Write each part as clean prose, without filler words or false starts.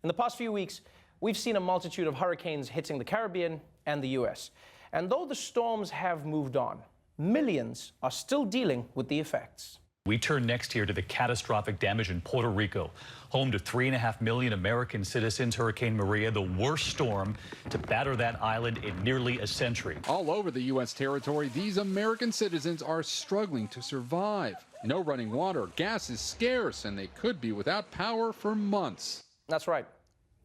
In the past few weeks, we've seen a multitude of hurricanes hitting the Caribbean and the US. And though the storms have moved on, millions are still dealing with the effects. We turn next here to the catastrophic damage in Puerto Rico, home to 3.5 million American citizens. Hurricane Maria, the worst storm to batter that island in nearly a century. All over the U.S. territory, these American citizens are struggling to survive. No running water, gas is scarce, and they could be without power for months. That's right.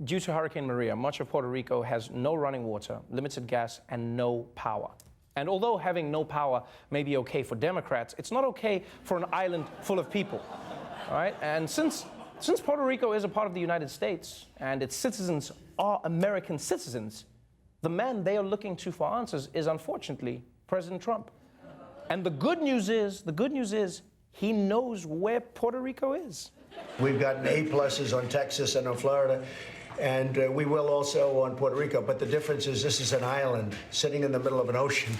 Due to Hurricane Maria, much of Puerto Rico has no running water, limited gas, and no power. And although having no power may be okay for Democrats, it's not okay for an island full of people, all right? And since Puerto Rico is a part of the United States and its citizens are American citizens, the man they are looking to for answers is unfortunately President Trump. And the good news is he knows where Puerto Rico is. We've gotten A-pluses on Texas and on Florida. And we will also on Puerto Rico. But the difference is this is an island sitting in the middle of an ocean.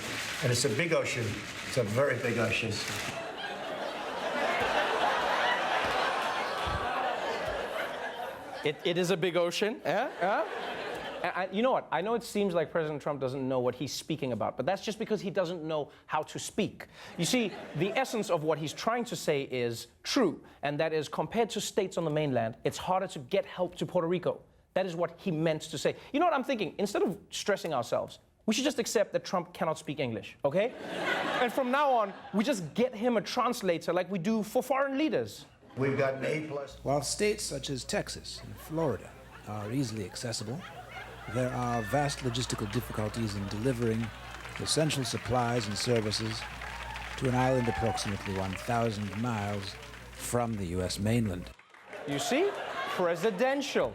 And it's a big ocean. It's a very big ocean. It is a big ocean. You know what? I know it seems like President Trump doesn't know what he's speaking about, but that's just because he doesn't know how to speak. You see, the essence of what he's trying to say is true, and that is compared to states on the mainland, it's harder to get help to Puerto Rico. That is what he meant to say. You know what I'm thinking? Instead of stressing ourselves, we should just accept that Trump cannot speak English, okay? And from now on, we just get him a translator like we do for foreign leaders. We've got an A-plus. While states such as Texas and Florida are easily accessible, there are vast logistical difficulties in delivering essential supplies and services to an island approximately 1,000 miles from the U.S. mainland. You see? Presidential.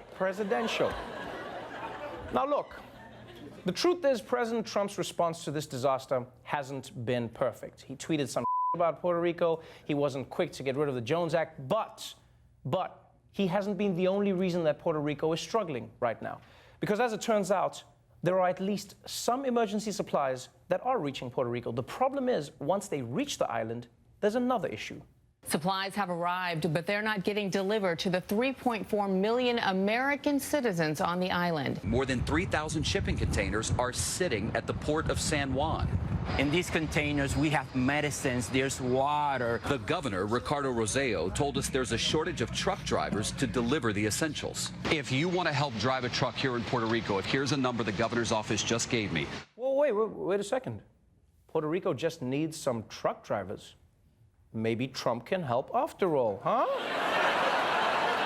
Now look, the truth is President Trump's response to this disaster hasn't been perfect. He tweeted some about Puerto Rico. He wasn't quick to get rid of the Jones Act, but he hasn't been the only reason that Puerto Rico is struggling right now. Because as it turns out, there are at least some emergency supplies that are reaching Puerto Rico. The problem is, once they reach the island, there's another issue. Supplies have arrived, but they're not getting delivered to the 3.4 million American citizens on the island. More than 3,000 shipping containers are sitting at the port of San Juan. In these containers, we have medicines, there's water. The governor, Ricardo Rossello, told us there's a shortage of truck drivers to deliver the essentials. If you want to help drive a truck here in Puerto Rico, here's a number the governor's office just gave me. Well, wait a second. Puerto Rico just needs some truck drivers. Maybe Trump can help after all, huh?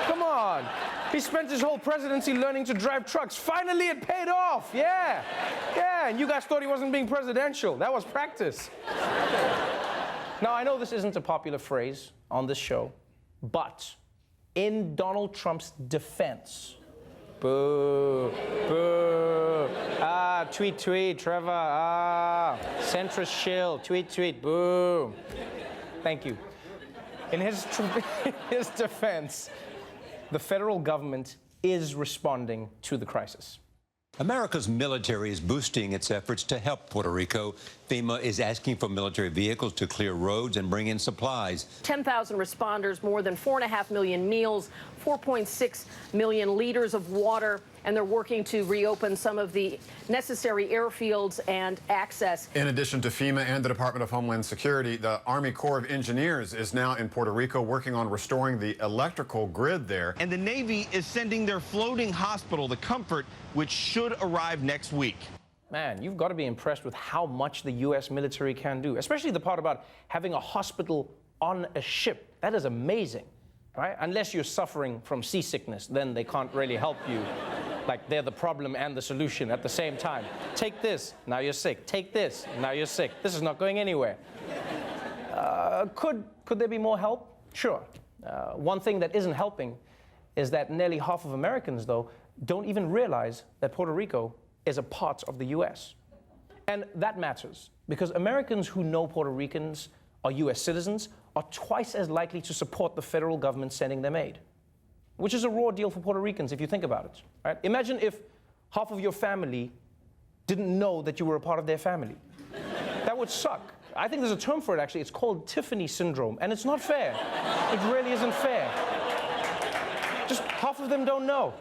Come on. He spent his whole presidency learning to drive trucks. Finally, it paid off. Yeah, and you guys thought he wasn't being presidential. That was practice. Now, I know this isn't a popular phrase on this show, but in Donald Trump's defense, boo, tweet, Trevor, centrist shill, tweet, boo. Thank you. In his defense, the federal government is responding to the crisis. America's military is boosting its efforts to help Puerto Rico. FEMA is asking for military vehicles to clear roads and bring in supplies. 10,000 responders, more than 4.5 million meals, 4.6 million liters of water, and they're working to reopen some of the necessary airfields and access. In addition to FEMA and the Department of Homeland Security, the Army Corps of Engineers is now in Puerto Rico working on restoring the electrical grid there. And the Navy is sending their floating hospital, the Comfort, which should arrive next week. Man, you've got to be impressed with how much the U.S. military can do, especially the part about having a hospital on a ship. That is amazing, right? Unless you're suffering from seasickness, then they can't really help you. Like they're the problem and the solution at the same time. Take this, now you're sick. Take this, now you're sick. This is not going anywhere. Could there be more help? Sure. One thing that isn't helping is that nearly half of Americans, though, don't even realize that Puerto Rico is a part of the U.S. And that matters because Americans who know Puerto Ricans are U.S. citizens are twice as likely to support the federal government sending them aid, which is a raw deal for Puerto Ricans if you think about it. Right? Imagine if half of your family didn't know that you were a part of their family. That would suck. I think there's a term for it, actually. It's called Tiffany syndrome, and it's not fair. It really isn't fair. Just half of them don't know.